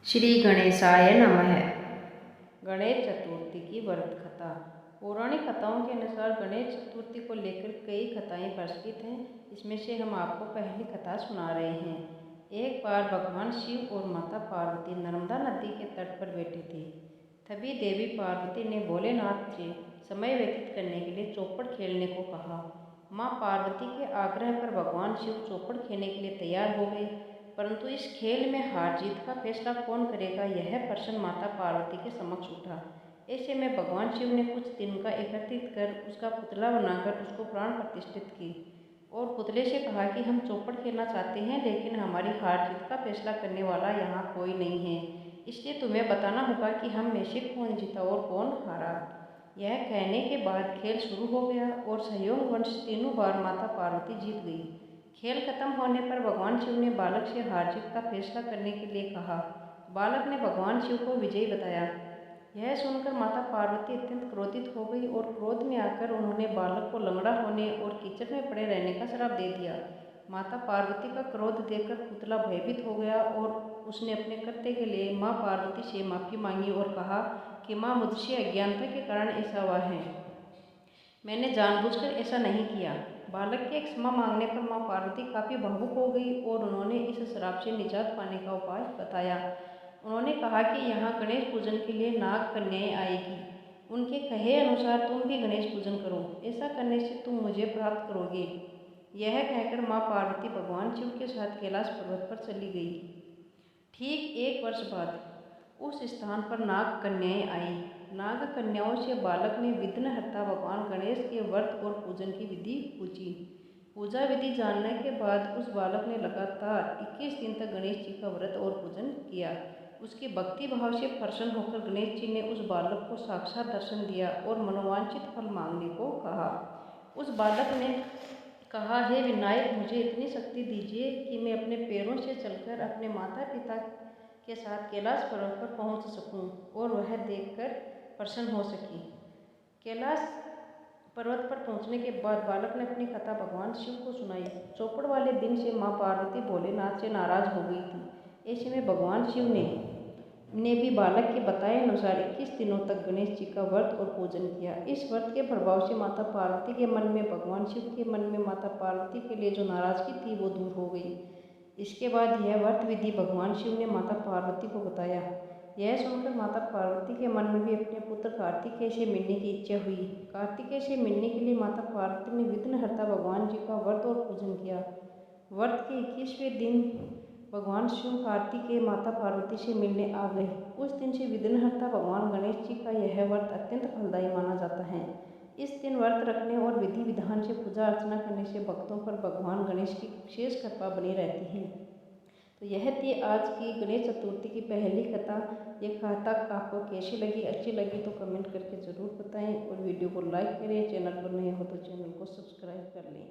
श्री गणेशाय नमः। गणेश चतुर्थी की व्रत कथा। पौराणिक कथाओं के अनुसार गणेश चतुर्थी को लेकर कई कथाएं प्रचलित हैं। इसमें से हम आपको पहली कथा सुना रहे हैं। एक बार भगवान शिव और माता पार्वती नर्मदा नदी के तट पर बैठे थे। तभी देवी पार्वती ने भोलेनाथ से समय व्यतीत करने के लिए चौपड़ खेलने को कहा। माँ पार्वती के आग्रह पर भगवान शिव चौपड़ खेलने के लिए तैयार हो गए, परंतु इस खेल में हार जीत का फैसला कौन करेगा, यह प्रश्न माता पार्वती के समक्ष उठा। ऐसे में भगवान शिव ने कुछ दिन का एकत्रित कर उसका पुतला बनाकर उसको प्राण प्रतिष्ठित की और पुतले से कहा कि हम चौपड़ खेलना चाहते हैं, लेकिन हमारी हार जीत का फैसला करने वाला यहाँ कोई नहीं है, इसलिए तुम्हें बताना होगा कि हम में से कौन जीता और कौन हारा। यह कहने के बाद खेल शुरू हो गया और सहयोगवश तीनों बार माता पार्वती जीत गई। खेल खत्म होने पर भगवान शिव ने बालक से हार जीत का फैसला करने के लिए कहा। बालक ने भगवान शिव को विजयी बताया। यह सुनकर माता पार्वती अत्यंत क्रोधित हो गई और क्रोध में आकर उन्होंने बालक को लंगड़ा होने और कीचड़ में पड़े रहने का श्राप दे दिया। माता पार्वती का क्रोध देखकर पुतला भयभीत हो गया और उसने अपने कृत्य के लिए माँ पार्वती से माफ़ी मांगी और कहा कि माँ, मुझसे अज्ञानता के कारण ऐसा हुआ है, मैंने जानबूझकर ऐसा नहीं किया। बालक के क्षमा मांगने पर माँ पार्वती काफ़ी भावुक हो गई और उन्होंने इस श्राप से निजात पाने का उपाय बताया। उन्होंने कहा कि यहाँ गणेश पूजन के लिए नाग कन्याएं आएगी। उनके कहे अनुसार तुम भी गणेश पूजन करो, ऐसा करने से तुम मुझे प्राप्त करोगे। यह कहकर माँ पार्वती भगवान शिव के साथ कैलाश पर्वत पर चली गई। ठीक 1 वर्ष बाद उस स्थान पर नाग कन्याएं आई। नाग कन्याओं से बालक ने विघ्नहर्ता भगवान गणेश के व्रत और पूजन की विधि पूछी। पूजा विधि जानने के बाद उस बालक ने लगातार 21 दिन तक गणेश जी का व्रत और पूजन किया। उसके भक्ति भाव से प्रसन्न होकर गणेश जी ने उस बालक को साक्षात दर्शन दिया और मनोवांछित फल मांगने को कहा। उस बालक ने कहा, हे विनायक, मुझे इतनी शक्ति दीजिए कि मैं अपने पैरों से चलकर अपने माता पिता के साथ कैलाश पर्वत पर पहुंच सकूं और वह देखकर प्रसन्न हो सके। कैलाश पर्वत पर पहुंचने के बाद बालक ने अपनी कथा भगवान शिव को सुनाई। चौपड़ वाले दिन से माँ पार्वती भोलेनाथ से नाराज हो गई थी। ऐसे में भगवान शिव ने भी बालक के बताए अनुसार 21 दिनों तक गणेश जी का व्रत और पूजन किया। इस व्रत के प्रभाव से माता पार्वती के मन में भगवान शिव के मन में माता पार्वती के लिए जो नाराजगी थी वो दूर हो गई। इसके बाद यह व्रत विधि भगवान शिव ने माता पार्वती को बताया। यह सुनकर माता पार्वती के मन में भी अपने पुत्र कार्तिकेय से मिलने की इच्छा हुई। कार्तिकेय से मिलने के लिए माता पार्वती ने विघ्नहर्ता भगवान जी का व्रत और पूजन किया। व्रत के 21वें दिन भगवान शिव कार्तिकेय माता पार्वती से मिलने आ गए। उस दिन से विघ्नहर्ता भगवान गणेश जी का यह व्रत अत्यंत फलदायी माना जाता है। इस दिन व्रत रखने और विधि विधान से पूजा अर्चना करने से भक्तों पर भगवान गणेश की विशेष कृपा बनी रहती है। तो यह थी आज की गणेश चतुर्थी की पहली कथा। ये कथा आपको कैसी लगी, अच्छी लगी तो कमेंट करके ज़रूर बताएं और वीडियो को लाइक करें। चैनल पर नए हो तो चैनल को सब्सक्राइब कर लें।